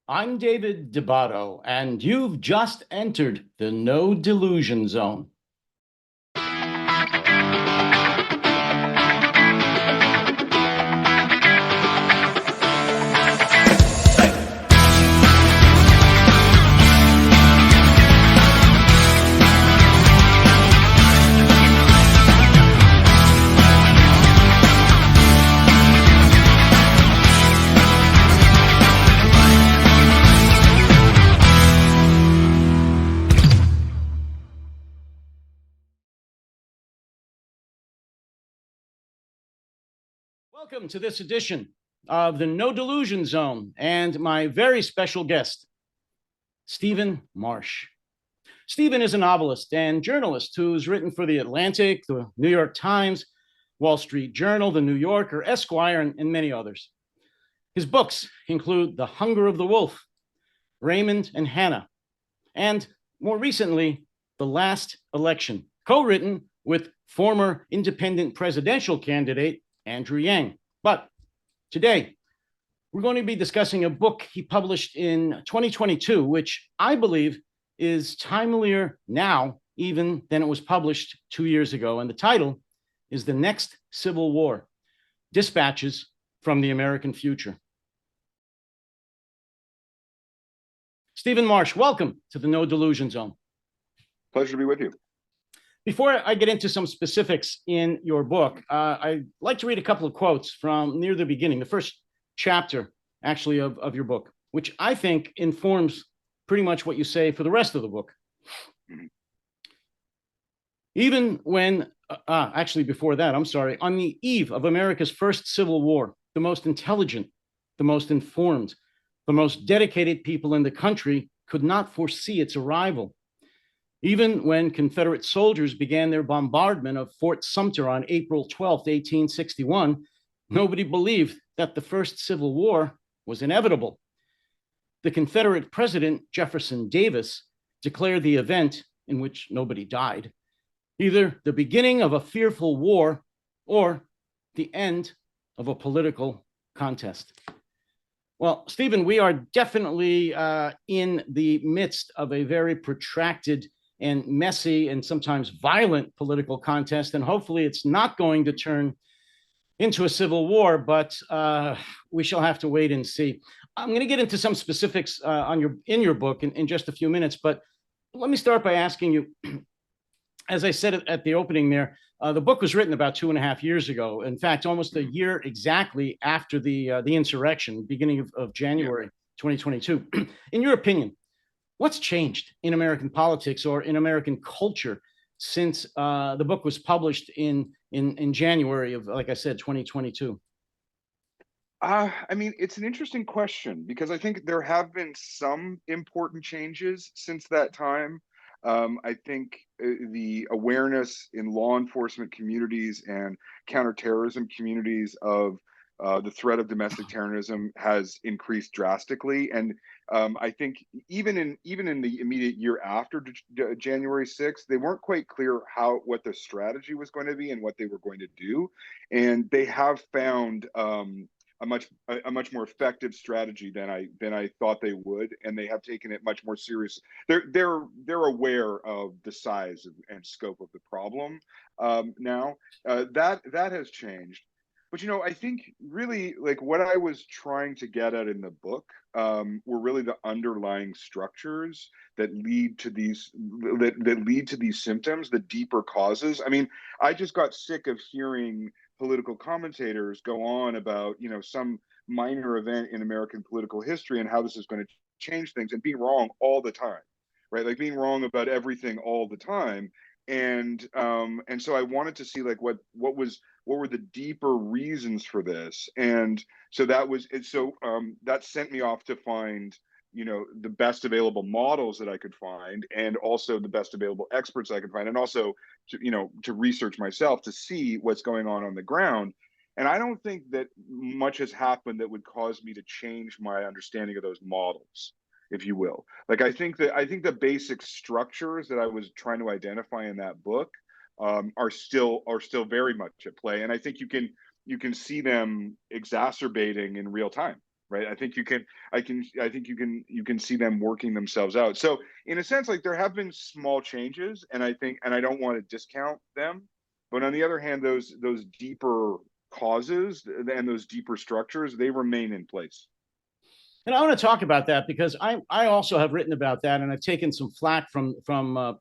I'm David Debato, and you've just entered the No Delusion Zone. Welcome to this edition of the No Delusion Zone and my very special guest, Stephen Marche. Stephen is a novelist and journalist who's written for The Atlantic, the New York Times, Wall Street Journal, The New Yorker, Esquire, and many others. His books include The Hunger of the Wolf, Raymond and Hannah, and more recently, The Last Election, co-written with former independent presidential candidate Andrew Yang. But today, we're going to be discussing a book he published in 2022, which I believe is timelier now even than it was published 2 years ago. And the title is The Next Civil War: Dispatches from the American Future. Stephen Marche, welcome to the No Delusion Zone. Pleasure to be with you. Before I get into some specifics in your book, I'd like to read a couple of quotes from near the beginning, the first chapter, actually, of your book, which I think informs pretty much what you say for the rest of the book. Even when, actually before that, I'm sorry, on the eve of America's first Civil War, the most intelligent, the most informed, the most dedicated people in the country could not foresee its arrival. Even when Confederate soldiers began their bombardment of Fort Sumter on April 12, 1861, nobody believed that the first Civil War was inevitable. The Confederate President, Jefferson Davis, declared the event, in which nobody died, either the beginning of a fearful war or the end of a political contest. Well, Stephen, we are definitely in the midst of a very protracted and messy and sometimes violent political contest, and hopefully it's not going to turn into a civil war, but we shall have to wait and see. I'm going to get into some specifics in your book in just a few minutes, but let me start by asking you, as I said at the opening there, the book was written about 2.5 years ago. In fact, almost a year exactly after the insurrection, beginning of January 2022. In your opinion, what's changed in American politics or in American culture since the book was published in January of, like I said, 2022? I mean, it's an interesting question because I think there have been some important changes since that time. I think the awareness in law enforcement communities and counterterrorism communities of the threat of domestic terrorism has increased drastically, and I think even in the immediate year after January 6th, they weren't quite clear what the strategy was going to be and what they were going to do, and they have found a much more effective strategy than I thought they would, and they have taken it much more serious. They're aware of the size and scope of the problem now. That has changed. But I think really like what I was trying to get at in the book were really the underlying structures that lead to these symptoms, the deeper causes. I mean, I just got sick of hearing political commentators go on about some minor event in American political history and how this is going to change things, and being wrong all the time, right? Like being wrong about everything all the time. And so I wanted to see like what were the deeper reasons for this, and so that sent me off to find the best available models that I could find, and also the best available experts I could find, and also to research myself to see what's going on the ground. And I don't think that much has happened that would cause me to change my understanding of those models, if you will. Like I think the basic structures that I was trying to identify in that book are still very much at play, and I think you can see them exacerbating in real time, right? I think you can see them working themselves out. So in a sense, like there have been small changes, and I don't want to discount them, but on the other hand, those deeper causes and those deeper structures, they remain in place. And I want to talk about that because I also have written about that, and I've taken some flack from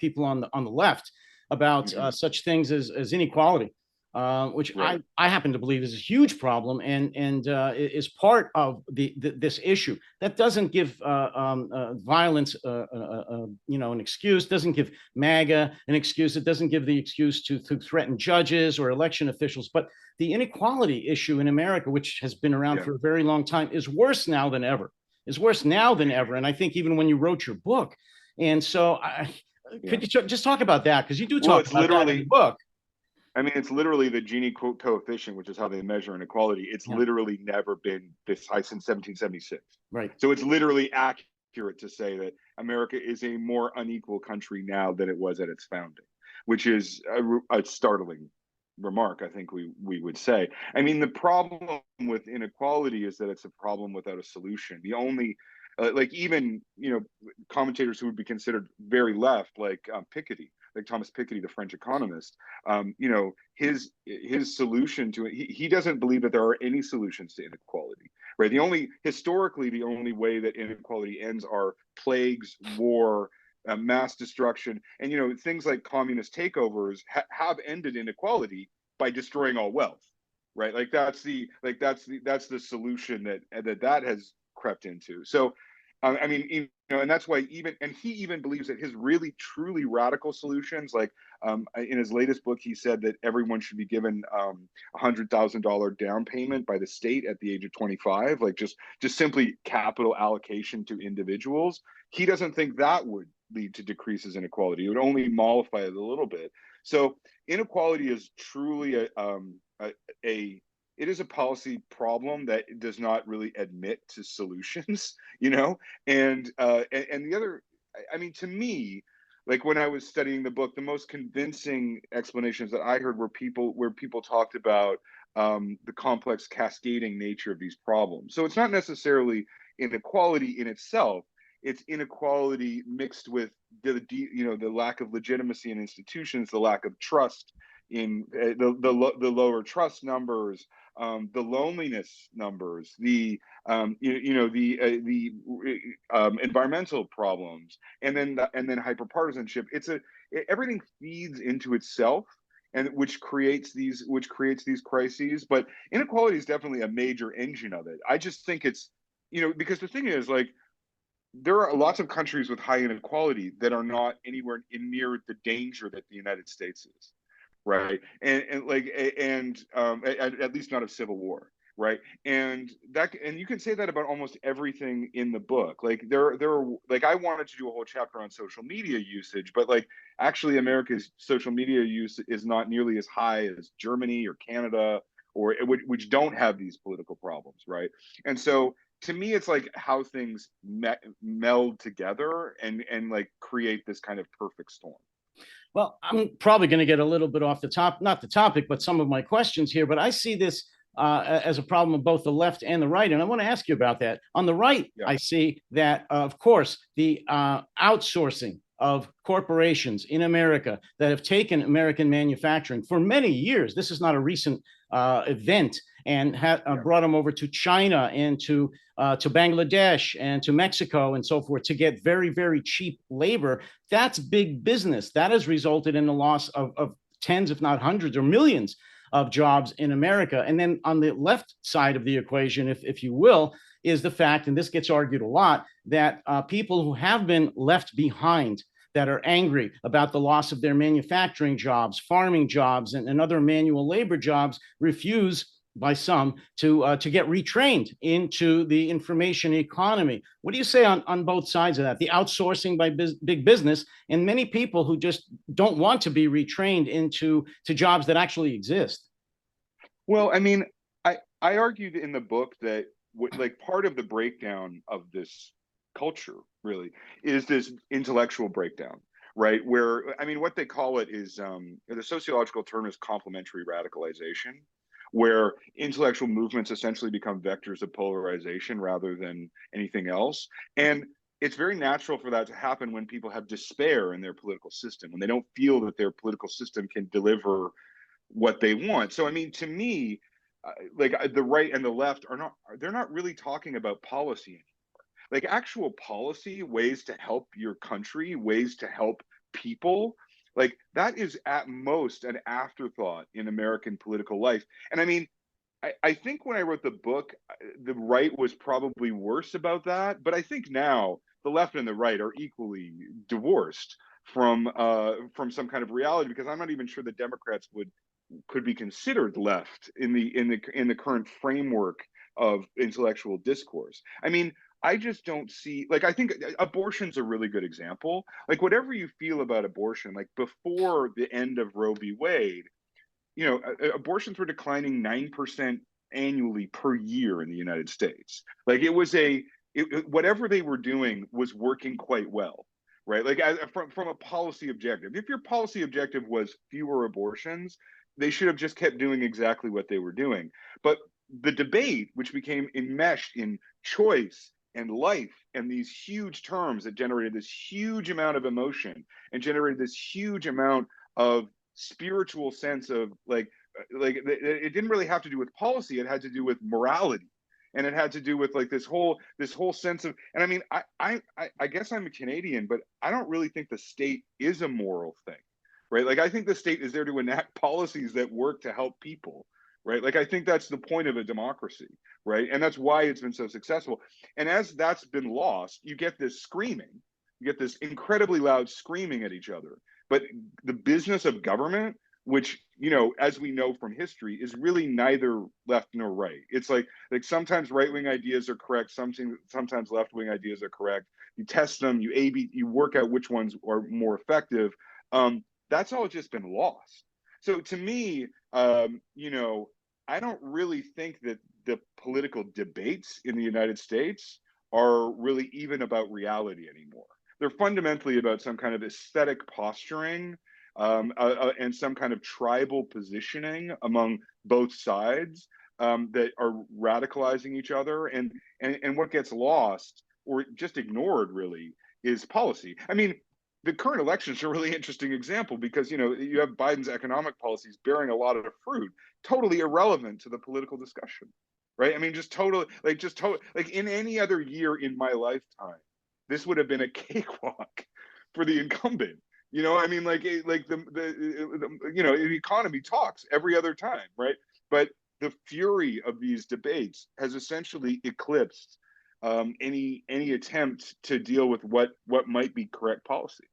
people on the left about Hmm. such things as inequality, which Right. I happen to believe is a huge problem and is part of this issue. That doesn't give violence, an excuse. Doesn't give MAGA an excuse. It doesn't give the excuse to threaten judges or election officials, but the inequality issue in America, which has been around Yeah. for a very long time, is worse now than ever. Is worse now than ever. And I think even when you wrote your book, and so Yeah. could you just talk about that, because you do Well, talk it's about that in the literally, book. I mean, it's literally the Gini coefficient, which is how they measure inequality. It's Yeah, literally never been this high since 1776. right. So it's literally accurate to say that America is a more unequal country now than it was at its founding, which is a startling remark, I think we would say. I mean, the problem with inequality is that it's a problem without a solution. The only like even commentators who would be considered very left, like Piketty, like Thomas Piketty, the French economist, his solution to it, he doesn't believe that there are any solutions to inequality. Right. Historically, the only way that inequality ends are plagues, war, mass destruction, and things like communist takeovers have ended inequality by destroying all wealth. Right. Like that's the solution that has crept into. So I mean, and that's why he even believes that his really truly radical solutions, like in his latest book, he said that everyone should be given $100,000 down payment by the state at the age of 25, like just simply capital allocation to individuals. He doesn't think that would lead to decreases in inequality. It would only mollify it a little bit. So inequality is truly a it is a policy problem that does not really admit to solutions, and the other, I mean, to me, like when I was studying the book, the most convincing explanations that I heard were where people talked about the complex cascading nature of these problems. So it's not necessarily inequality in itself; it's inequality mixed with the lack of legitimacy in institutions, the lack of trust in the lower trust numbers, the loneliness numbers, the environmental problems, and then hyperpartisanship. Everything feeds into itself, and which creates these crises. But inequality is definitely a major engine of it. I just think it's because the thing is, like, there are lots of countries with high inequality that are not anywhere near the danger that the United States is, right? At least not of civil war, right? And you can say that about almost everything in the book. Like there are, like, I wanted to do a whole chapter on social media usage, but like actually America's social media use is not nearly as high as Germany or Canada, or which don't have these political problems, right? And so to me, it's like how things meld together and like create this kind of perfect storm. Well, I'm probably going to get a little bit off the top, not the topic, but some of my questions here. But I see this as a problem of both the left and the right. And I want to ask you about that. On the right, Yeah. I see that, of course, the outsourcing of corporations in America that have taken American manufacturing for many years. This is not a recent event, and brought them over to China and to Bangladesh and to Mexico and so forth to get very, very cheap labor. That's big business. That has resulted in the loss of tens, if not hundreds or millions of jobs in America. And then on the left side of the equation, if you will, is the fact, and this gets argued a lot, that people who have been left behind, that are angry about the loss of their manufacturing jobs, farming jobs, and other manual labor jobs, refuse by some to get retrained into the information economy. What do you say on both sides of that? The outsourcing by big business, and many people who just don't want to be retrained into jobs that actually exist. Well, I mean, I argued in the book that like part of the breakdown of this culture really is this intellectual breakdown, right? Where, I mean, what they call it is the sociological term is complementary radicalization, where intellectual movements essentially become vectors of polarization rather than anything else. And it's very natural for that to happen when people have despair in their political system, when they don't feel that their political system can deliver what they want. So, I mean, to me, the right and the left they're not really talking about policy anymore. Like actual policy, ways to help your country, ways to help people, like that is at most an afterthought in American political life. And I mean, I think when I wrote the book, the right was probably worse about that. But I think now the left and the right are equally divorced from some kind of reality, because I'm not even sure the Democrats could be considered left in the current framework of intellectual discourse. I mean, I just don't see, like, I think abortion's a really good example. Like, whatever you feel about abortion, like before the end of Roe v. Wade, you know, abortions were declining 9% annually per year in the United States. Like whatever they were doing was working quite well, right? Like from a policy objective, if your policy objective was fewer abortions, they should have just kept doing exactly what they were doing. But the debate, which became enmeshed in choice and life and these huge terms that generated this huge amount of emotion and generated this huge amount of spiritual sense of it didn't really have to do with policy, it had to do with morality, and it had to do with like this whole sense of, and I mean, I guess I'm a Canadian, but I don't really think the state is a moral thing, right? Like I think the state is there to enact policies that work to help people, right? Like I think that's the point of a democracy, right? And that's why it's been so successful. And as that's been lost, you get this screaming, you get this incredibly loud screaming at each other. But the business of government, which, you know, as we know from history, is really neither left nor right. It's like sometimes right-wing ideas are correct, sometimes left-wing ideas are correct. You test them, you work out which ones are more effective. That's all just been lost. So to me, you know, I don't really think that the political debates in the United States are really even about reality anymore. They're fundamentally about some kind of aesthetic posturing and some kind of tribal positioning among both sides that are radicalizing each other. And what gets lost or just ignored really is policy. I mean, the current election is a really interesting example because, you know, you have Biden's economic policies bearing a lot of fruit, totally irrelevant to the political discussion, right? I mean, just totally, like in any other year in my lifetime, this would have been a cakewalk for the incumbent. You know, I mean, the you know, the economy talks every other time, right? But the fury of these debates has essentially eclipsed any attempt to deal with what might be correct policy.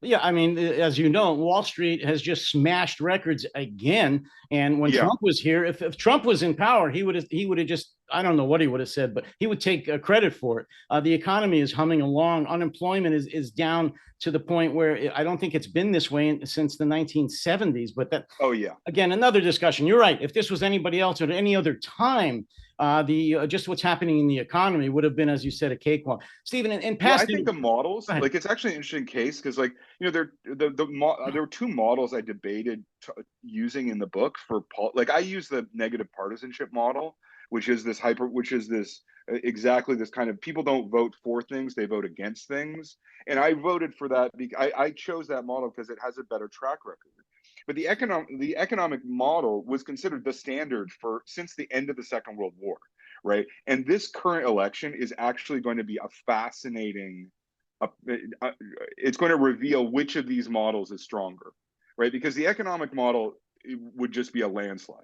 Yeah, I mean, as you know, Wall Street has just smashed records again. And when Trump was here, if Trump was in power, he would have just, I don't know what he would have said, but he would take credit for it. The economy is humming along. Unemployment is down to the point where I don't think it's been this way since the 1970s. But that, again, another discussion. You're right. If this was anybody else at any other time, just what's happening in the economy would have been, as you said, a cakewalk. Stephen, in past, I think the models, like, it's actually an interesting case because, like, you know, there were two models I debated using in the book for like I use the negative partisanship model, which is exactly this kind of people don't vote for things, they vote against things, and I voted for that because I chose that model because it has a better track record. But the economic model was considered the standard for since the end of the Second World War, right? And this current election is actually going to be a fascinating. It's going to reveal which of these models is stronger, right? Because the economic model would just be a landslide,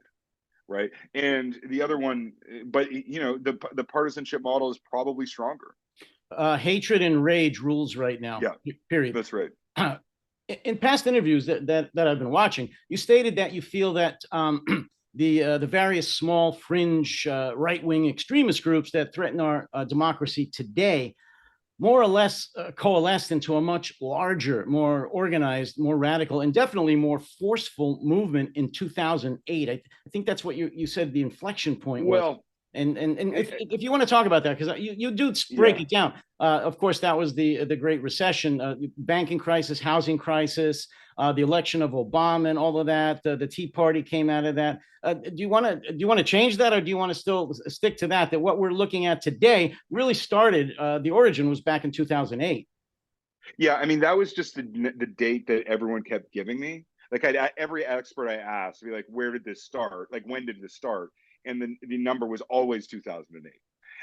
right? And the other one, but you know, the partisanship model is probably stronger. Hatred and rage rules right now. Yeah, period. That's right. In past interviews that I've been watching, you stated that you feel that the various small fringe right-wing extremist groups that threaten our democracy today more or less coalesced into a much larger, more organized, more radical, and definitely more forceful movement in 2008. I think that's what you said the inflection point was. Well, And if you want to talk about that, because you do break Yeah. it down. Of course, that was the Great Recession, banking crisis, housing crisis, the election of Obama, and all of that. The Tea Party came out of that. Do you want to change that, or do you want to still stick to that? That what we're looking at today really started. The origin was back in 2008. Yeah, I mean that was just the date that everyone kept giving me. Like every expert I asked, be like, "Where did this start? Like, when did this start?" And the number was always 2008.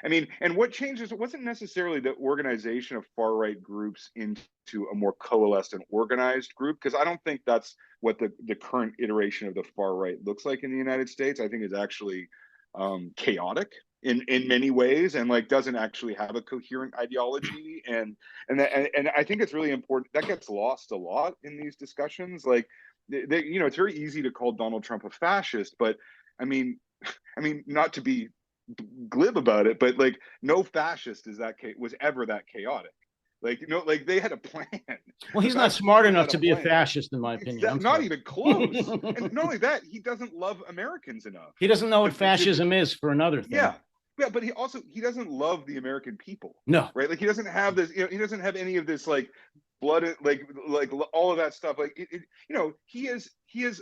I mean, and what changes? It wasn't necessarily the organization of far right groups into a more coalesced and organized group, because I don't think that's what the current iteration of the far right looks like in the United States. I think it's actually chaotic in many ways, and like doesn't actually have a coherent ideology, and I think it's really important that gets lost a lot in these discussions. Like, you know, it's very easy to call Donald Trump a fascist, but I mean, not to be glib about it, but like no fascist was ever that chaotic. Like, you know, like they had a plan. Well, The he's not smart fascists enough had a to be a plan. fascist, in my opinion. I'm Not sorry. even close. And not only that, he doesn't love Americans enough He doesn't know to, what fascism is, for another thing. yeah, yeah, but he doesn't love the American people, No. right? Like he doesn't have this, you know, he doesn't have any of this like blood, like all of that stuff. Like you know, he is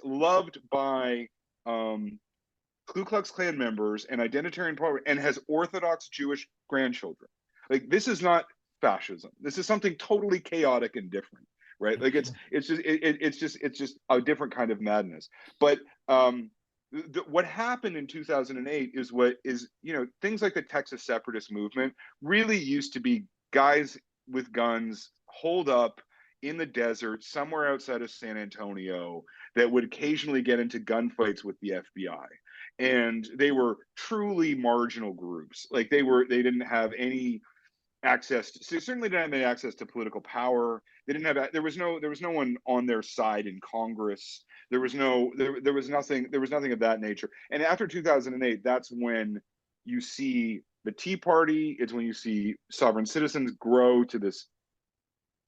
loved by Ku Klux Klan members and identitarian party, and has Orthodox Jewish grandchildren. Like this is not fascism. This is something totally chaotic and different, right? Like it's just a different kind of madness. But what happened in 2008 is what is, you know, things like the Texas separatist movement really used to be guys with guns holed up in the desert somewhere outside of San Antonio that would occasionally get into gunfights with the FBI. And they were truly marginal groups. Like they didn't have any access to, so certainly didn't have any access to political power. They didn't have, there was no one on their side in Congress. There was nothing of that nature. And after 2008, that's when you see the Tea Party. It's when you see sovereign citizens grow to this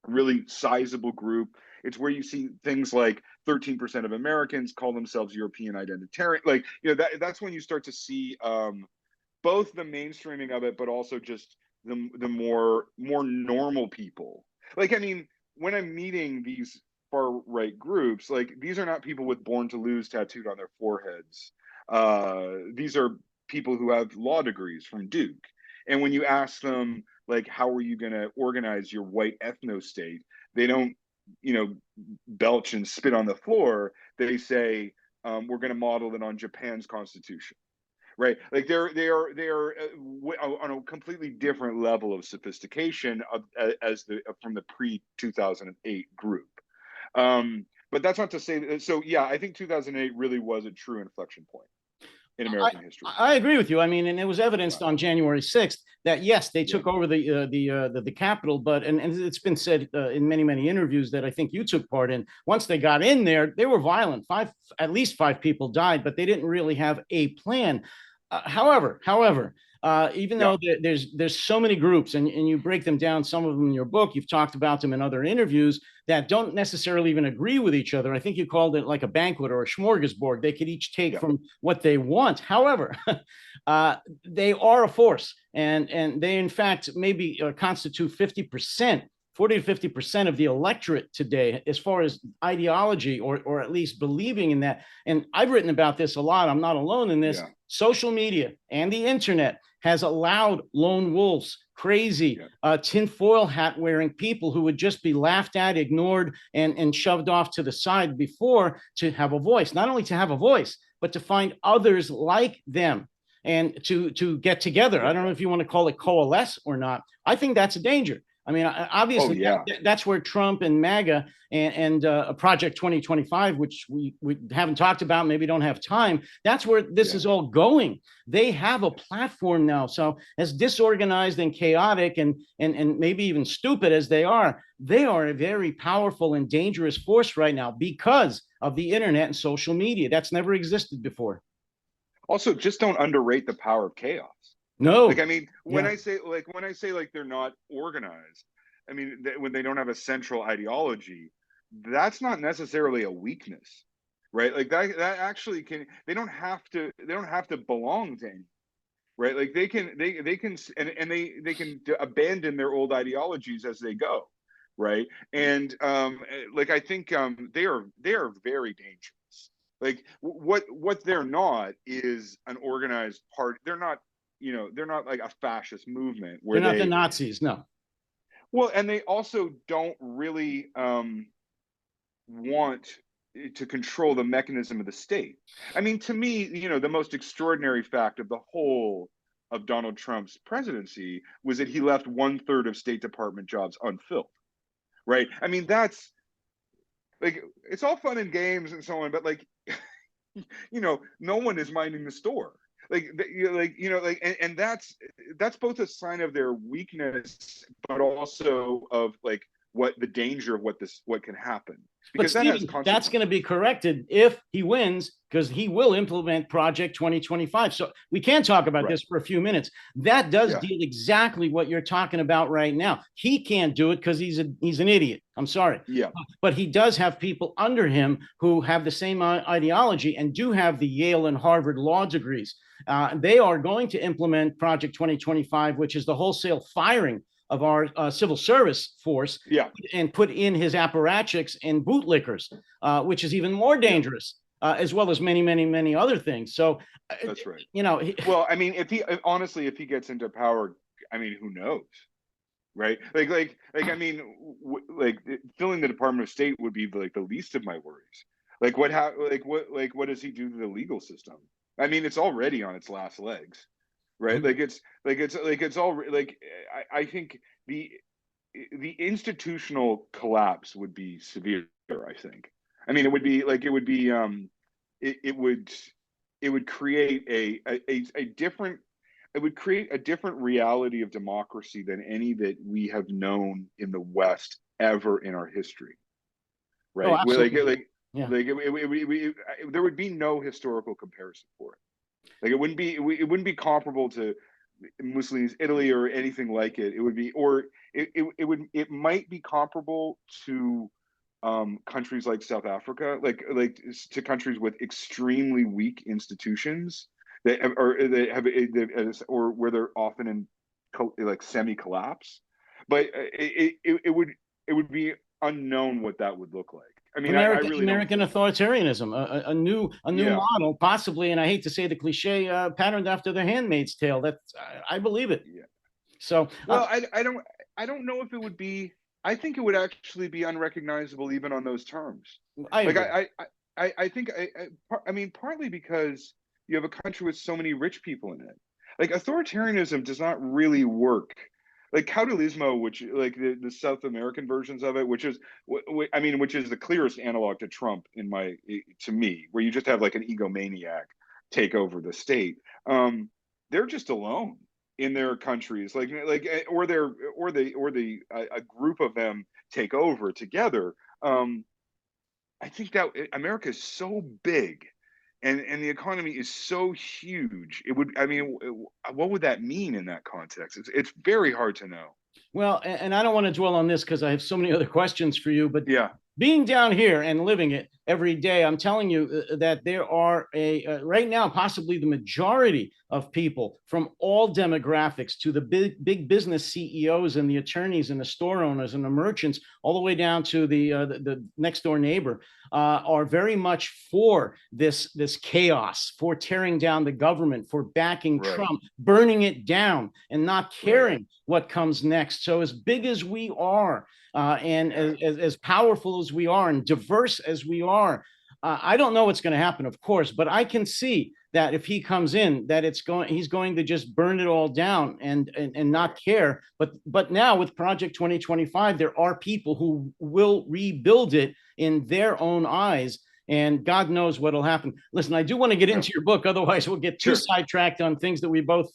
really sizable group. It's where you see things like 13% of Americans call themselves European identitarian. Like, you know, that's when you start to see both the mainstreaming of it, but also just the more normal people. Like, I mean, when I'm meeting these far right groups, like these are not people with "Born to Lose" tattooed on their foreheads. These are people who have law degrees from Duke. And when you ask them, like, how are you going to organize your white ethno state, they don't, you know, belch and spit on the floor. They say, we're going to model it on Japan's constitution. Right, like they are on a completely different level of sophistication as from the pre 2008 group. But that's not to say that, so yeah, I think 2008 really was a true inflection point in I, American history. I agree with you. I mean, and it was evidenced on January 6th that yes, they Yeah. took over the Capitol, but and it's been said in many interviews that I think you took part in. Once they got in there, they were violent. At least five people died, but they didn't really have a plan. However, even Yeah. though there's so many groups, and you break them down, some of them in your book, you've talked about them in other interviews that don't necessarily even agree with each other. I think you called it like a banquet or a smorgasbord. They could each take Yeah. from what they want. However, they are a force, and they in fact maybe constitute 50%. 40 to 50% of the electorate today, as far as ideology or at least believing in that. And I've written about this a lot. I'm not alone in this. Yeah. Social media and the internet has allowed lone wolves, crazy, tinfoil hat wearing people who would just be laughed at, ignored, and shoved off to the side before, to have a voice. Not only to have a voice, but to find others like them and to get together. I don't know if you want to call it coalesce or not. I think that's a danger. I mean, obviously, that's where Trump and MAGA and Project 2025, which we haven't talked about, maybe don't have time. That's where this is all going. They have a platform now. So as disorganized and chaotic and maybe even stupid as they are a very powerful and dangerous force right now because of the internet and social media. That's never existed before. Also, just don't underrate the power of chaos. No. Like, I mean, when I say like they're not organized, I mean, when they don't have a central ideology, that's not necessarily a weakness, right? Like that actually can, they don't have to belong to any. right? Like they can and they can abandon their old ideologies as they go, right? And like I think they are very dangerous. Like what they're not is an organized party. They're not, they're not like a fascist movement They're where not the they, Nazis. No, well, and they also don't really want to control the mechanism of the state. I mean, to me, the most extraordinary fact of the whole of Donald Trump's presidency was that he left 1/3 of State Department jobs unfilled. Right? I mean, that's like, it's all fun and games and so on, but like, no one is minding the store. And that's both a sign of their weakness, but also of like what the danger of what can happen, but because that has Stephen, that's going to be corrected if he wins, because he will implement Project 2025. So we can talk about Right. this for a few minutes. That does Yeah. deal exactly what you're talking about right now. He can't do it because he's an idiot. I'm sorry. Yeah. But he does have people under him who have the same ideology and do have the Yale and Harvard law degrees. They are going to implement Project 2025, which is the wholesale firing of our civil service force, Yeah. and put in his apparatchiks and bootlickers, which is even more dangerous, as well as many, many, many other things. So, That's right. Well, I mean, if he gets into power, I mean, who knows? Right? I mean, like filling the Department of State would be like the least of my worries. Like what does he do to the legal system? I mean, it's already on its last legs, right? It's all like, I think the institutional collapse would be severe. I think. I mean, it would create a different, it would create a different reality of democracy than any that we have known in the West ever in our history, oh, right? absolutely. Yeah. There would be no historical comparison for it. Like it wouldn't be comparable to Mussolini's Italy or anything like it. It would be, or it might be comparable to countries like South Africa, like to countries with extremely weak institutions or where they're often in like semi collapse. But it would be unknown what that would look like. I mean, I really don't American think. authoritarianism, a new Yeah. model, possibly, and I hate to say the cliche, patterned after The Handmaid's Tale. That's I believe it. Yeah. So, Well, I don't know if it would be. I think it would actually be unrecognizable even on those terms. I Like agree. I think I mean, partly because you have a country with so many rich people in it. Like authoritarianism does not really work. Like caudillismo, which like the South American versions of it, which is I mean, which is the clearest analog to Trump to me, where you just have like an egomaniac take over the state. They're just alone in their countries, or a group of them take over together. I think that America is so big, and the economy is so huge. It would, I mean, what would that mean in that context? It's very hard to know. Well, and I don't want to dwell on this because I have so many other questions for you, but Yeah. being down here and living it every day, I'm telling you that there are right now possibly the majority of people from all demographics, to the big business CEOs and the attorneys and the store owners and the merchants, all the way down to the next door neighbor, are very much for this chaos, for tearing down the government, for backing Right. Trump, burning it down, and not caring Right. what comes next. So as big as we are, and as powerful as we are and diverse as we are, I don't know what's going to happen, of course, but I can see that if he comes in, that he's going to just burn it all down and not care. But now with Project 2025, there are people who will rebuild it in their own eyes. And God knows what'll happen. Listen, I do want to get into your book. Otherwise, we'll get too sidetracked on things that we both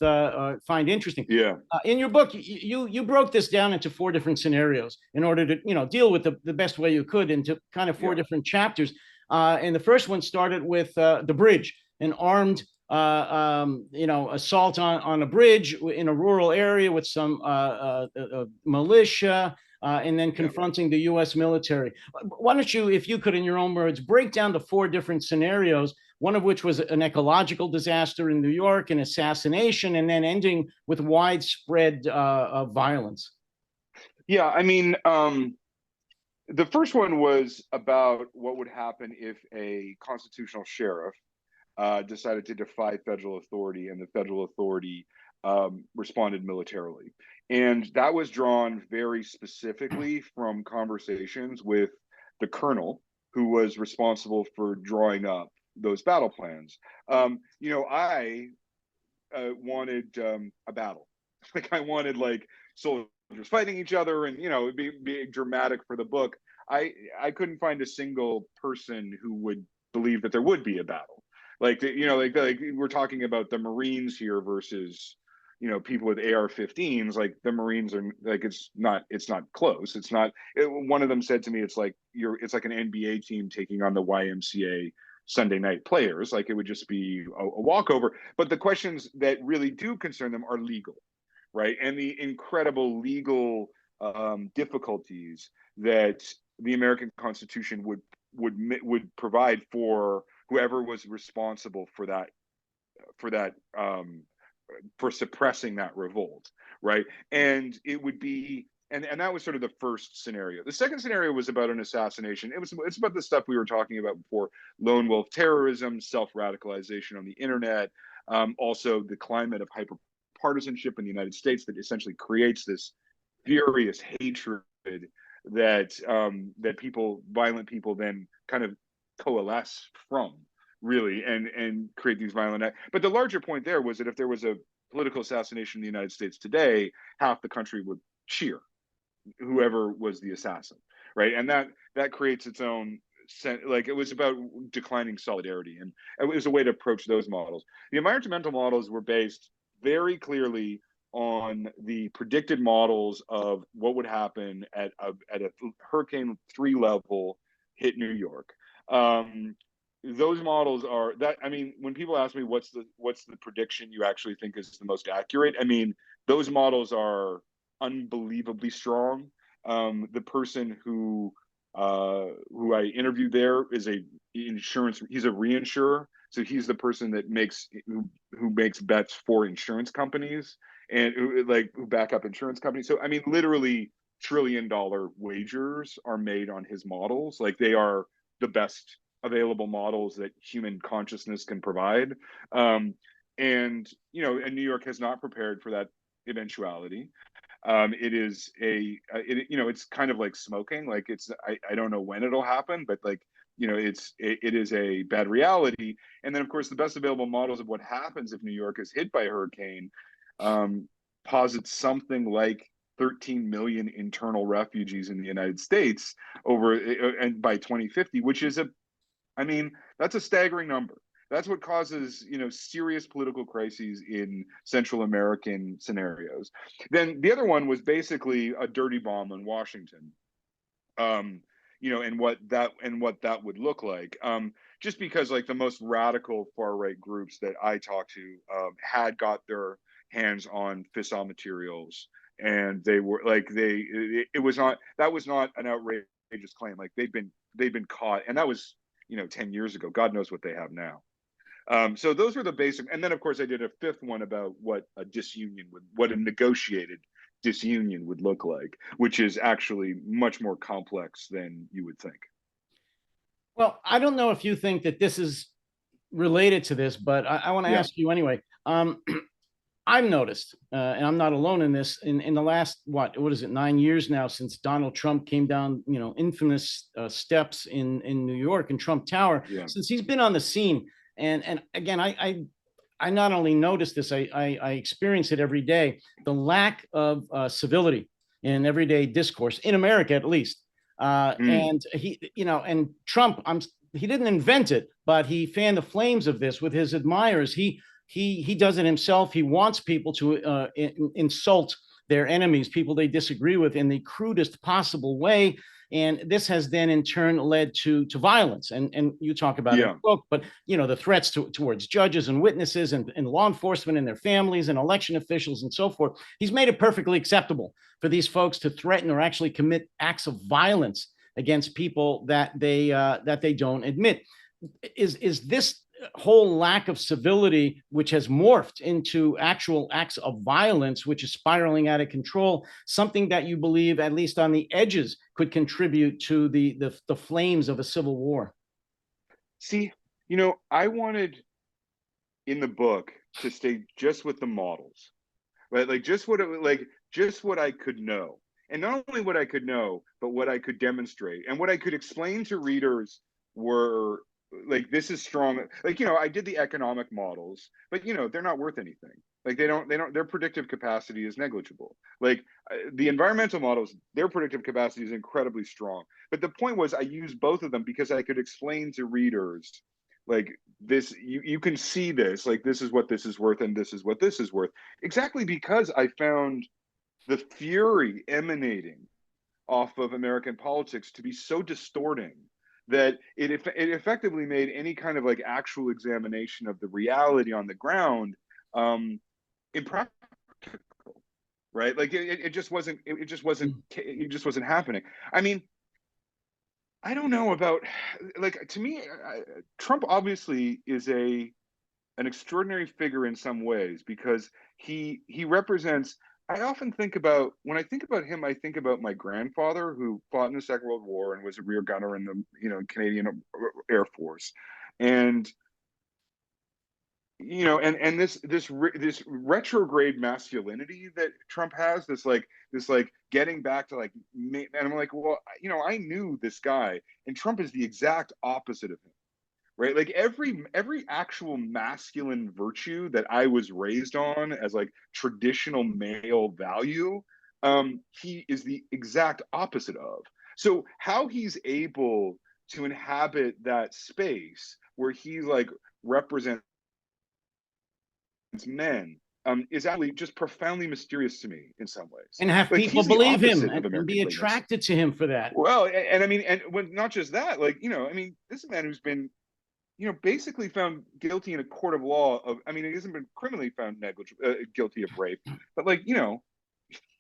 find interesting. Yeah. In your book, you broke this down into 4 different scenarios in order to deal with the best way you could into kind of 4 different chapters. And the first one started with the bridge, an armed assault on a bridge in a rural area with some militia. And then confronting the U.S. military. Why don't you, if you could, in your own words, break down the 4 different scenarios, one of which was an ecological disaster in New York, an assassination, and then ending with widespread violence. Yeah, I mean, the first one was about what would happen if a constitutional sheriff decided to defy federal authority, and the federal authority responded militarily. And that was drawn very specifically from conversations with the colonel who was responsible for drawing up those battle plans. I wanted a battle. Like I wanted like soldiers fighting each other, and it'd be dramatic for the book. I couldn't find a single person who would believe that there would be a battle. Like like we're talking about the Marines here versus people with AR-15s. Like the Marines are like it's not close. It's not. One of them said to me, it's like an NBA team taking on the YMCA Sunday night players. Like it would just be a walkover. But the questions that really do concern them are legal, right? And the incredible legal difficulties that the American Constitution would provide for whoever was responsible for suppressing that revolt, right? And it would be, and that was sort of the first scenario. The second scenario was about an assassination. It's about the stuff we were talking about before: lone wolf terrorism, self-radicalization on the internet, also the climate of hyper partisanship in the United States that essentially creates this furious hatred that violent people then kind of coalesce from, really, and create these violent acts. But the larger point there was that if there was a political assassination in the United States today, half the country would cheer whoever was the assassin, right? And that creates its own like it was about declining solidarity, and it was a way to approach those models. The environmental models were based very clearly on the predicted models of what would happen at a Hurricane 3 level hit New York. Those models are that. I mean, when people ask me what's the prediction you actually think is the most accurate, I mean, those models are unbelievably strong. The person who I interviewed there is he's a reinsurer. So he's the person that who makes bets for insurance companies and who back up insurance companies. So I mean, literally trillion-dollar wagers are made on his models. Like they are the best available models that human consciousness can provide. And New York has not prepared for that eventuality. It is it's kind of like smoking. Like I don't know when it'll happen, but it is a bad reality. And then of course the best available models of what happens if New York is hit by a hurricane posits something like 13 million internal refugees in the United States and by 2050, which is that's a staggering number. That's what causes, serious political crises in Central American scenarios. Then the other one was basically a dirty bomb on Washington, and what that would look like. Just because the most radical far right groups that I talked to had got their hands on fissile materials, and they were that was not an outrageous claim. Like they've been caught, and that was 10 years ago. God knows what they have now. So those were the basic, and then of course I did a fifth one about what a negotiated disunion would look like, which is actually much more complex than you would think. Well, I don't know if you think that this is related to this, but I want to ask you anyway. I've noticed, and I'm not alone in this, in the last, what is it, 9 years now since Donald Trump came down, infamous steps in New York and Trump Tower, since he's been on the scene. And again, I not only notice this, I experience it every day, the lack of civility in everyday discourse, in America at least. And and Trump, he didn't invent it, but he fanned the flames of this with his admirers. He does it himself. He wants people to insult their enemies, people they disagree with, in the crudest possible way. And this has then in turn led to violence. And you talk about it in the book, but the threats towards judges and witnesses and law enforcement and their families and election officials and so forth. He's made it perfectly acceptable for these folks to threaten or actually commit acts of violence against people that they don't admit. Is this whole lack of civility, which has morphed into actual acts of violence, which is spiraling out of control, something that you believe, at least on the edges, could contribute to the flames of a civil war? See, I wanted in the book to stay just with the models, right? Like just what I could know. And not only what I could know, but what I could demonstrate and what I could explain to readers were like, this is strong. Like, I did the economic models, but they're not worth anything. Like their predictive capacity is negligible. Like the environmental models, their predictive capacity is incredibly strong. But the point was I used both of them because I could explain to readers like this, you can see this, like this is what this is worth and this is what this is worth. Exactly because I found the fury emanating off of American politics to be so distorting that it effectively made any kind of like actual examination of the reality on the ground impractical, right? Like it just wasn't happening. I mean, I don't know about, like, to me, Trump obviously is an extraordinary figure in some ways because he represents. I often think about, when I think about him, I think about my grandfather who fought in the Second World War and was a rear gunner in the Canadian Air Force, and this retrograde masculinity that Trump has, this getting back to like, and I'm like, well, I knew this guy, and Trump is the exact opposite of him, right? Like every actual masculine virtue that I was raised on as like traditional male value, he is the exact opposite of. So how he's able to inhabit that space where he like represents men is actually just profoundly mysterious to me in some ways. And have Like people he's the believe him opposite of and American be greatness. attracted to him for that. Well, and I mean, and when not just that, like I mean, this is a man who's been basically found guilty in a court of law of, I mean, he hasn't been criminally found guilty of rape, but like,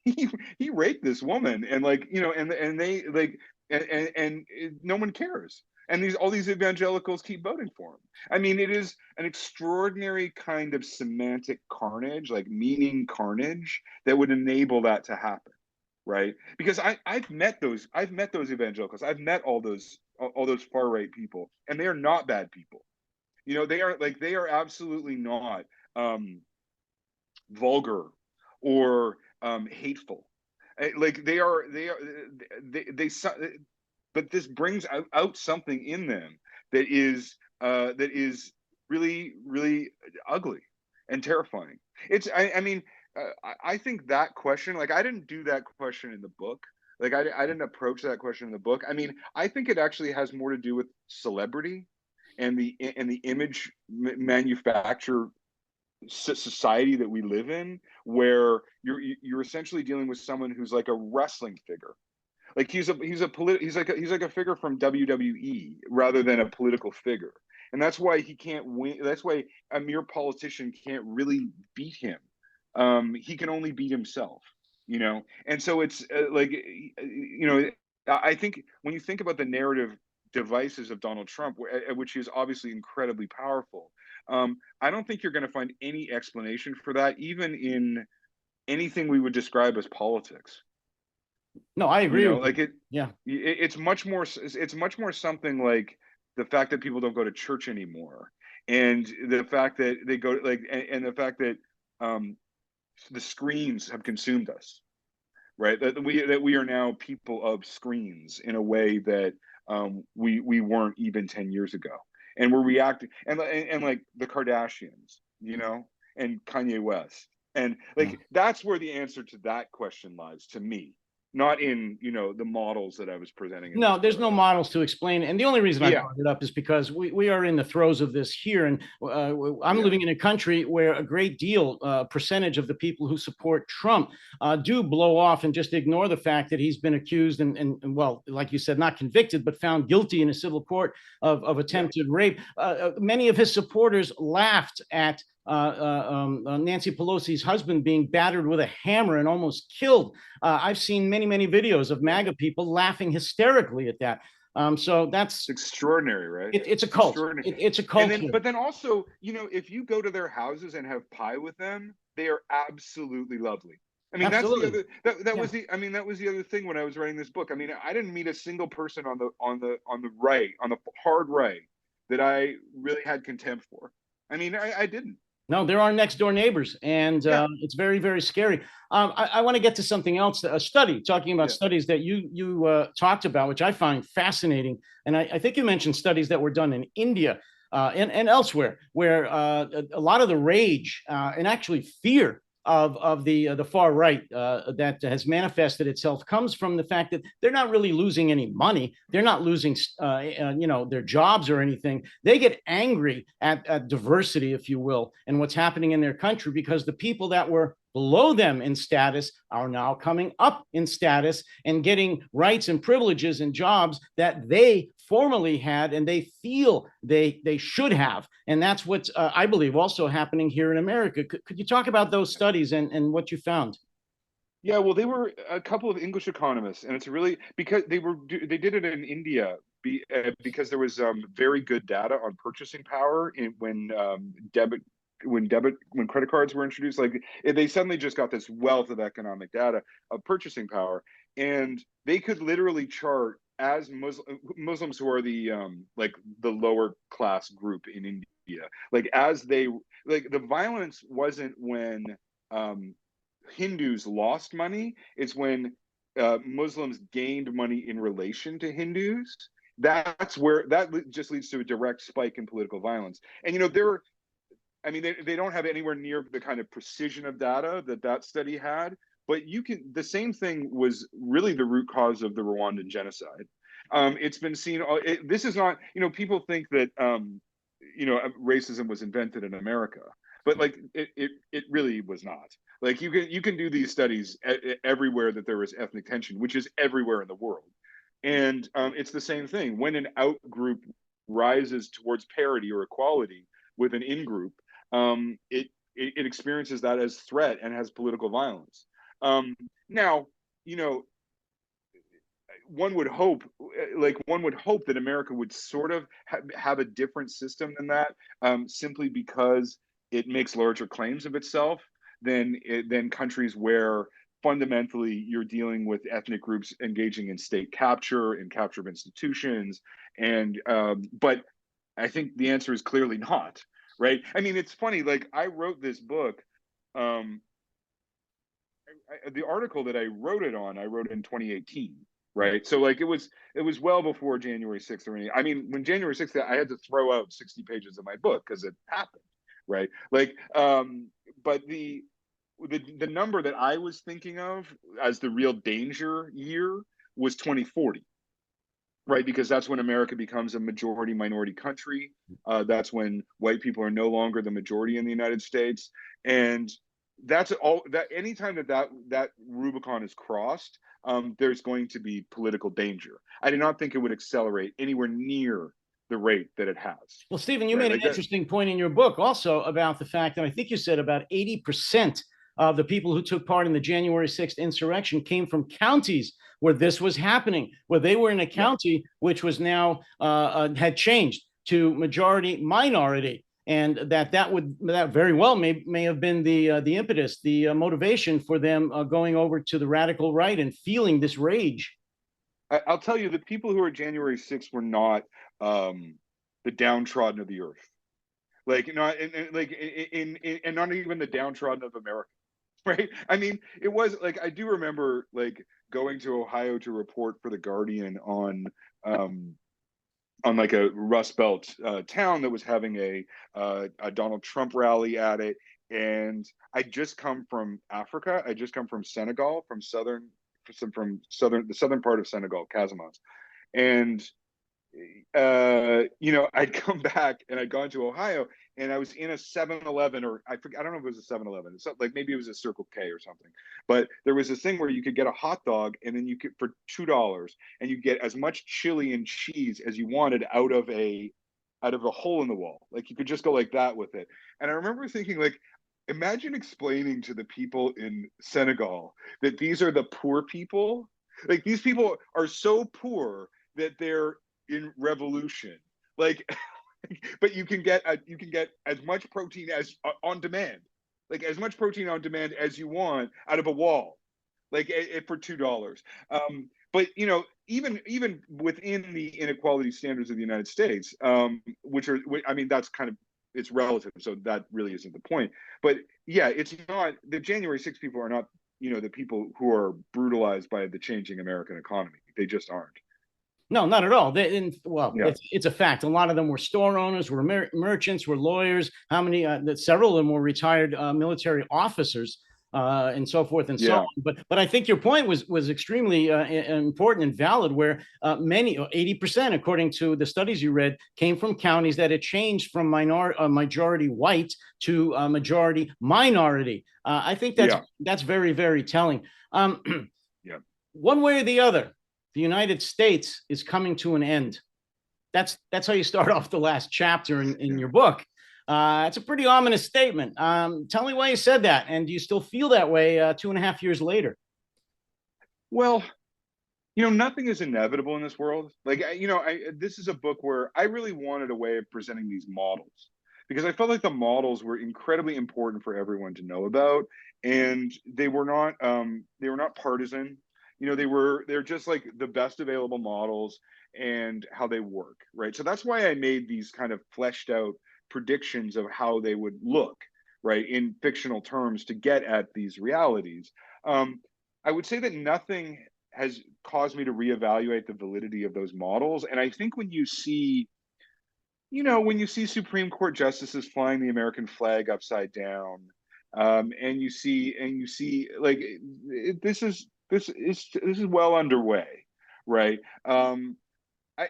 he raped this woman and like, and they like, and no one cares. And all these evangelicals keep voting for him. I mean, it is an extraordinary kind of semantic carnage, like meaning carnage, that would enable that to happen, right? Because I've met those evangelicals, I've met all those far right people, and they are not bad people. They are absolutely not vulgar or hateful. Like they but this brings out something in them that is really, really ugly and terrifying. I mean, I think that question, like I didn't do that question in the book. Like I didn't approach that question in the book. I mean, I think it actually has more to do with celebrity and the image manufacture society that we live in, where you're essentially dealing with someone who's like a wrestling figure. Like he's like a figure from WWE rather than a political figure, and that's why he can't win. That's why a mere politician can't really beat him. He can only beat himself, And so it's I think when you think about the narrative devices of Donald Trump, which is obviously incredibly powerful, I don't think you're going to find any explanation for that, even in anything we would describe as politics. No, I agree with Like you. Yeah. it's much more something like the fact that people don't go to church anymore, and the fact that they go and the fact that the screens have consumed us, right? That we are now people of screens in a way that we weren't even 10 years ago, and we're reacting, and like the Kardashians, and Kanye West, and like that's where the answer to that question lies to me, not in the models that I was presenting. No, there's no models to explain. And the only reason I brought it up is because we are in the throes of this here. And I'm living in a country where a great deal, percentage of the people who support Trump do blow off and just ignore the fact that he's been accused and well, like you said, not convicted, but found guilty in a civil court of attempted rape. Many of his supporters laughed at Nancy Pelosi's husband being battered with a hammer and almost killed. I've seen many videos of MAGA people laughing hysterically at that. So that's It's extraordinary, right? it's a It's cult. extraordinary. It's a And cult then, here. but then also, if you go to their houses and have pie with them, they are absolutely lovely. I mean, that's the Absolutely. other that Yeah. was the I mean, that was the other thing when I was writing this book. I mean, I didn't meet a single person on the right, on the hard right, that I really had contempt for. I mean, I didn't. No, they're our next door neighbors, and Yeah, it's very, very scary. I want to get to something else. A study talking about yeah. studies that you talked about, which I find fascinating, and I think you mentioned studies that were done in India and elsewhere, where a lot of the rage and actually fear of the far right that has manifested itself comes from the fact that they're not really losing any money. They're not losing their jobs or anything. They get angry at diversity, if you will, and what's happening in their country, because the people that were below them in status are now coming up in status and getting rights and privileges and jobs that they formerly had and they feel they should have. And that's what's I believe also happening here in America. Could you talk about those studies and what you found? Yeah, well, they were a couple of English economists, and it's really because they did it in India because there was very good data on purchasing power when credit cards were introduced. Like they suddenly just got this wealth of economic data of purchasing power, and they could literally chart as Muslims who are the like the lower class group in India, like as they like the violence wasn't when um Hindus lost money. It's when Muslims gained money in relation to Hindus. That's where just leads to a direct spike in political violence. And I mean, they don't have anywhere near the kind of precision of data that study had. But the same thing was really the root cause of the Rwandan genocide. It's been seen. This is not, people think that racism was invented in America, but like it really was not. Like you can do these studies everywhere that there is ethnic tension, which is everywhere in the world, and it's the same thing when an out group rises towards parity or equality with an in group. It experiences that as threat and has political violence. Now, you know, one would hope that America would sort of have a different system than that, simply because it makes larger claims of itself than countries where fundamentally you're dealing with ethnic groups engaging in state capture and capture of institutions, and but I think the answer is clearly not. Right? I mean, it's funny. Like I wrote this book. Um, the article that I wrote it on, I wrote in 2018, right? So like it was well before January 6th or any. I mean, when January 6th, I had to throw out 60 pages of my book because it happened, right? Like, but the number that I was thinking of as the real danger year was 2040, right? Because that's when America becomes a majority minority country. That's when white people are no longer the majority in the United States, and that's all. That anytime that Rubicon is crossed, there's going to be political danger. I do not think it would accelerate anywhere near the rate that it has. Well, Stephen, you Right, made an like that. interesting point in your book also about the fact that I think you said about 80% of the people who took part in the January 6th insurrection came from counties where this was happening, where they were in a Yeah. county which was now had changed to majority minority. And that very well may have been the impetus, the motivation for them going over to the radical right and feeling this rage. I'll tell you, the people who are January 6th were not the downtrodden of the earth. Like not and not even the downtrodden of America. Right? I mean, it was like I do remember like going to Ohio to report for the Guardian on like a Rust Belt town that was having a Donald Trump rally at it, and I just come from Africa. I just come from Senegal, from the southern part of Senegal, Casamance, and I'd come back and I'd gone to Ohio and I was in a 7-Eleven, or I forget, I don't know if it was a 7-Eleven. It's like maybe it was a Circle K or something. But there was this thing where you could get a hot dog and then you could for $2 and you get as much chili and cheese as you wanted out of a hole in the wall. Like you could just go like that with it. And I remember thinking like, imagine explaining to the people in Senegal that these are the poor people. Like these people are so poor that they're in revolution. Like, but you can get as much protein as on demand, like as much protein on demand as you want out of a wall, like for $2. But you know, even within the inequality standards of the United States, which are, I mean, that's kind of, it's relative, so that really isn't the point. But yeah, it's not, the January 6 people are not, you know, the people who are brutalized by the changing American economy. They just aren't. No, not at all. Well, Yeah. it's a fact. A lot of them were store owners, were merchants, were lawyers. How many? Several of them were retired military officers, and so forth and so Yeah. on. But I think your point was extremely important and valid. Where many, 80%, according to the studies you read, came from counties that had changed from majority white to majority minority. I think that's very, very telling. Yeah. One way or the other, the United States is coming to an end. That's how you start off the last chapter in your book. It's a pretty ominous statement. Tell me why you said that, and do you still feel that way 2.5 years later? Well, you know, nothing is inevitable in this world. Like, you know, this is a book where I really wanted a way of presenting these models, because I felt like the models were incredibly important for everyone to know about, and they were not partisan. You know, they're just like the best available models and how they work, right? So that's why I made these kind of fleshed out predictions of how they would look, right, in fictional terms to get at these realities. I would say that nothing has caused me to reevaluate the validity of those models. And I think when you see, you know, when you see Supreme Court justices flying the American flag upside down, and you see like this is well underway, right?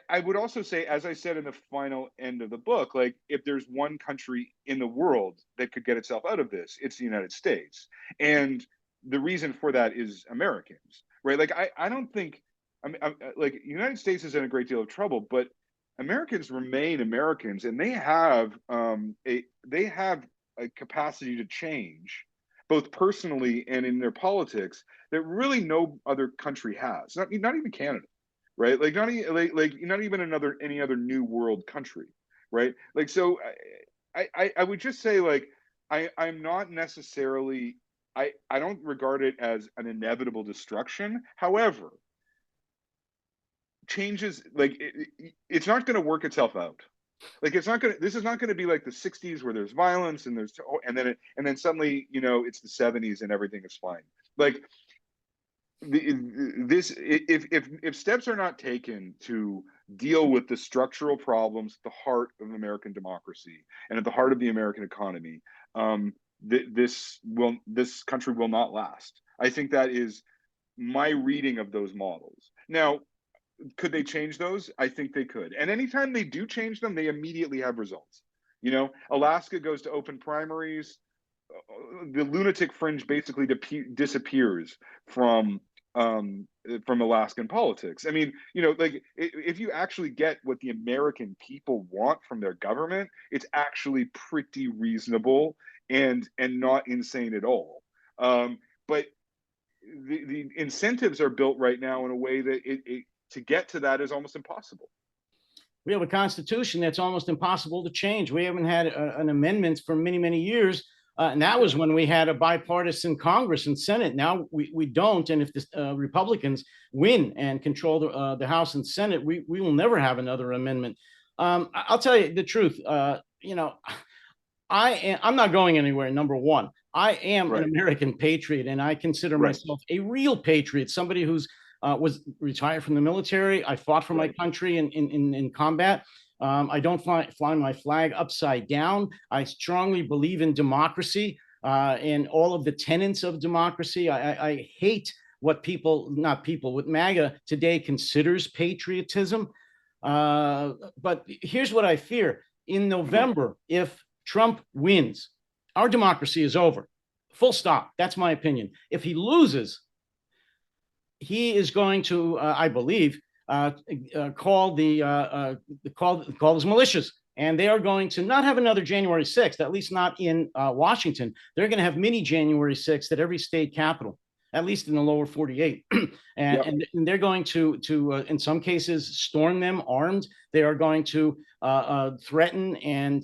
I would also say, as I said in the final end of the book, like if there's one country in the world that could get itself out of this, it's the United States. And the reason for that is Americans, right? Like I don't think, like United States is in a great deal of trouble, but Americans remain Americans, and they have a capacity to change, both personally and in their politics, that really no other country has. Not even Canada, right? Like not even any other new world country, right? Like so, I would just say like I'm not necessarily, I don't regard it as an inevitable destruction. However, changes, like it's not going to work itself out. Like it's not going to, this is not going to be like the 60s where there's violence and there's, and then suddenly, you know, it's the 70s and everything is fine. Like this, if steps are not taken to deal with the structural problems at the heart of American democracy and at the heart of the American economy, this country will not last. I think that is my reading of those models. Now, could they change those? I think they could. And anytime they do change them, they immediately have results. You know, Alaska goes to open primaries. The lunatic fringe basically disappears from Alaskan politics. I mean, you know, like if you actually get what the American people want from their government, it's actually pretty reasonable and not insane at all. But the incentives are built right now in a way that to get to that is almost impossible. We have a constitution that's almost impossible to change. We haven't had an amendment for many, many years. And that was when we had a bipartisan Congress and Senate. Now we don't. And if the Republicans win and control the House and Senate, we will never have another amendment. I'll tell you the truth. You know, I'm not going anywhere. Number one, I am an American patriot, and I consider myself a real patriot, somebody who's was retired from the military. I fought for my country in combat. I don't fly my flag upside down. I strongly believe in democracy and all of the tenets of democracy. I hate what what MAGA today considers patriotism. But here's what I fear. In November, if Trump wins, our democracy is over. Full stop. That's my opinion. If he loses, he is going to, I believe, call his militias, and they are going to not have another January 6th, at least not in Washington. They're going to have mini January 6th at every state capital. at least in the lower 48. Yep. And they're going to in some cases, storm them armed. They are going to threaten and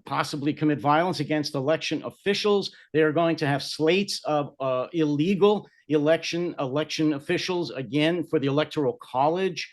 possibly commit violence against election officials. They are going to have slates of illegal election officials, again, for the Electoral College.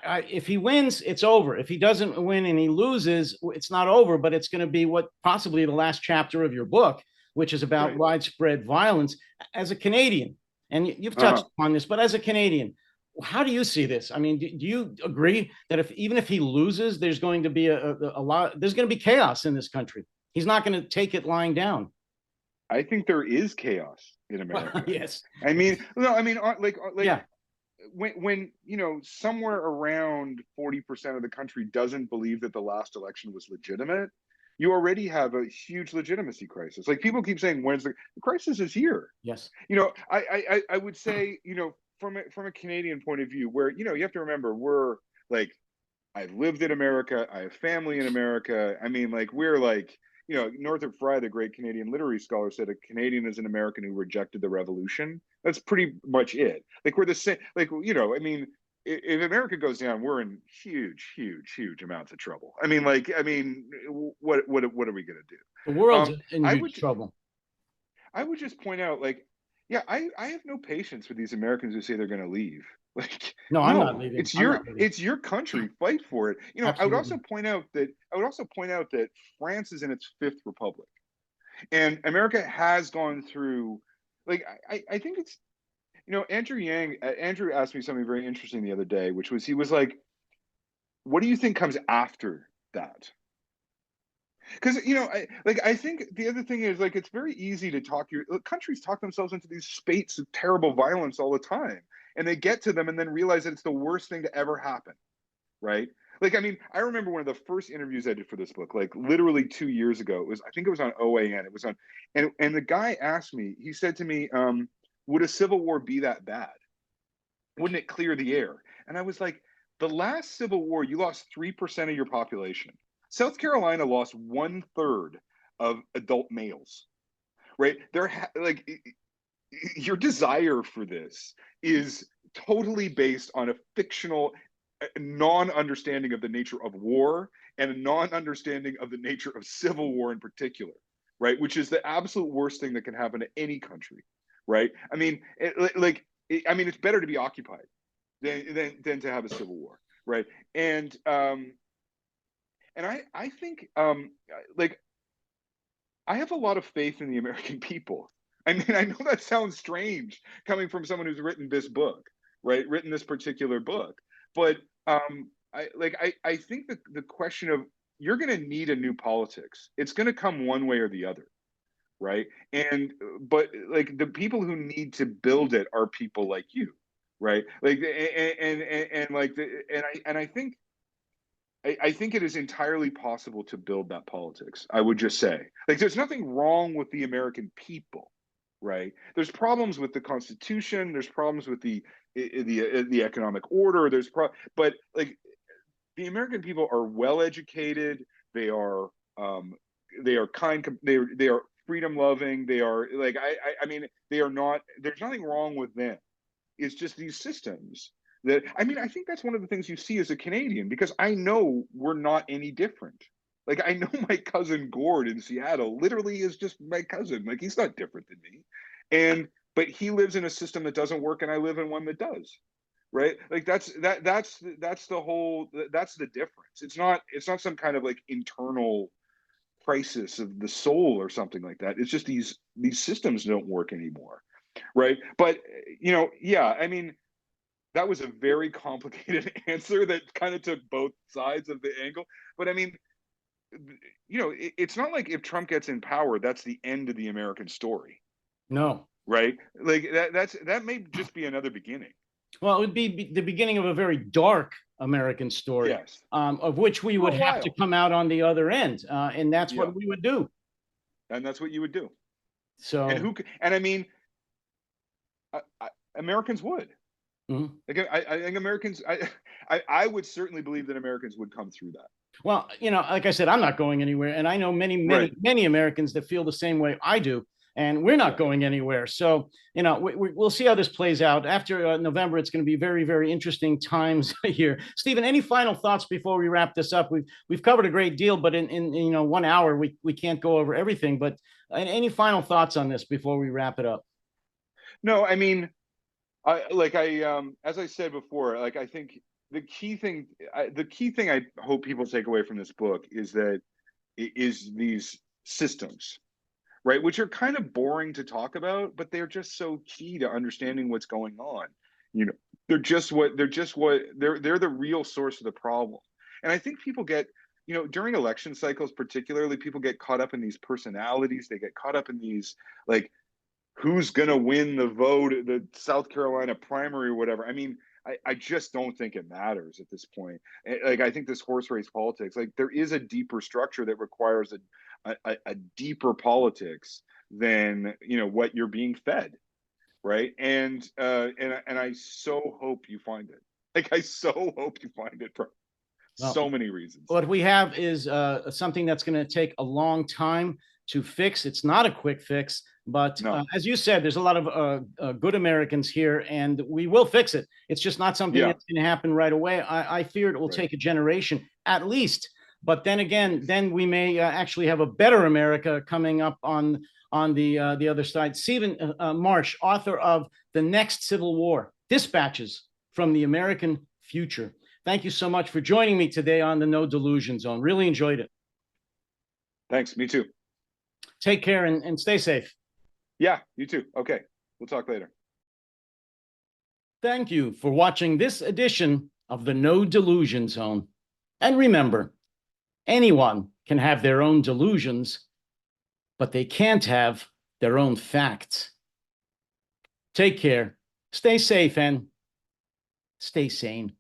If he wins, it's over. If he doesn't win and he loses, it's not over, but it's going to be what possibly the last chapter of your book, which is about widespread violence. As a Canadian, and you've touched on this, but as a Canadian, how do you see this? I mean, do you agree that even if he loses, there's going to be a lot, there's going to be chaos in this country? He's not going to take it lying down. I think there is chaos in America. Yes. I mean, no, I mean, yeah. When you know, somewhere around 40% of the country doesn't believe that the last election was legitimate, you already have a huge legitimacy crisis. Like, people keep saying, when's the crisis is here? Yes. You know, I would say, you know, from a Canadian point of view, where, you know, you have to remember, we're like, I've lived in America, I have family in America. I mean, like, we're like, you know, Northrop Frye, the great Canadian literary scholar, said a Canadian is an American who rejected the revolution. That's pretty much it. Like, we're the same. Like, you know, I mean, if America goes down, we're in huge amounts of trouble. I mean, like, what are we gonna do? The world's in huge trouble. I would just point out, like, yeah, I have no patience with these Americans who say they're gonna leave. Like, no, I'm not leaving. It's your country. Fight for it. You know, Absolutely. I would also point out that France is in its fifth republic, and America has gone through. Like, I think it's, you know, Andrew asked me something very interesting the other day, which was, he was like, "What do you think comes after that?" Because, you know, I think the other thing is, like, it's very easy to countries talk themselves into these spates of terrible violence all the time, and they get to them and then realize that it's the worst thing to ever happen, right? Like, I mean, I remember one of the first interviews I did for this book, like, literally 2 years ago. I think it was on OAN. It was on, and the guy asked me, he said to me, would a civil war be that bad? Wouldn't it clear the air? And I was like, the last Civil War, you lost 3% of your population. South Carolina lost 1/3 of adult males, right? Like, your desire for this is totally based on a fictional non-understanding of the nature of war, and a non-understanding of the nature of civil war in particular, right? Which is the absolute worst thing that can happen to any country, right? I mean, it's better to be occupied than to have a civil war, right? And I think, like, I have a lot of faith in the American people. I mean, I know that sounds strange coming from someone who's written this book, right? Written this particular book, but I think that the question of, you're going to need a new politics. It's going to come one way or the other, right? But like, the people who need to build it are people like you, right? Like, I think it is entirely possible to build that politics. I would just say, like, there's nothing wrong with the American people, right? There's problems with the Constitution. There's problems with the economic order. But, like, the American people are well educated. They are kind. They are freedom loving. They are, like, I mean, they are not. There's nothing wrong with them. It's just these systems. I mean, I think that's one of the things you see as a Canadian, because I know we're not any different. Like, I know my cousin Gord in Seattle literally is just my cousin. Like, he's not different than me. But he lives in a system that doesn't work, and I live in one that does. Right? Like, that's the difference. It's not some kind of, like, internal crisis of the soul or something like that. It's just these systems don't work anymore. Right? But, you know, yeah, I mean, that was a very complicated answer that kind of took both sides of the angle. But I mean, you know, it's not like if Trump gets in power, that's the end of the American story. No. Right? Like, that may just be another beginning. Well, it would be the beginning of a very dark American story, yes. Of which we would have to come out on the other end, and that's what we would do. And that's what you would do. So, and I mean, Americans would. Mm-hmm. Again, I think Americans, I would certainly believe that Americans would come through that. Well, you know, like I said, I'm not going anywhere, and I know many Americans that feel the same way I do. and we're not going anywhere. So, we'll see how this plays out. After November, it's going to be very, very interesting times here. Stephen, any final thoughts before we wrap this up? We've covered a great deal, but in 1 hour, we can't go over everything. But any final thoughts on this before we wrap it up? No, I mean, as I said before, like, I think the key thing I hope people take away from this book is these systems, right? Which are kind of boring to talk about, but they're just so key to understanding what's going on. They're the real source of the problem. And I think people get, during election cycles, particularly, people get caught up in these personalities. They get caught up in these, like, who's going to win the vote, the South Carolina primary or whatever. I mean, I just don't think it matters at this point. Like, I think this horse race politics, like, there is a deeper structure that requires a deeper politics than, what you're being fed. Right. And I so hope you find it. Like, I so hope you find it for so many reasons. What we have is something that's going to take a long time to fix. It's not a quick fix, but as you said, there's a lot of good Americans here, and we will fix it. It's just not something that's going to happen right away. I fear it will take a generation at least. But then again, we may actually have a better America coming up on the other side. Stephen Marche, author of The Next Civil War, Dispatches from the American Future. Thank you so much for joining me today on the No Delusion Zone. Really enjoyed it. Thanks. Me too. Take care and stay safe. Yeah, you too. Okay. We'll talk later. Thank you for watching this edition of the No Delusion Zone. And remember, anyone can have their own delusions, but they can't have their own facts. Take care, stay safe, and stay sane.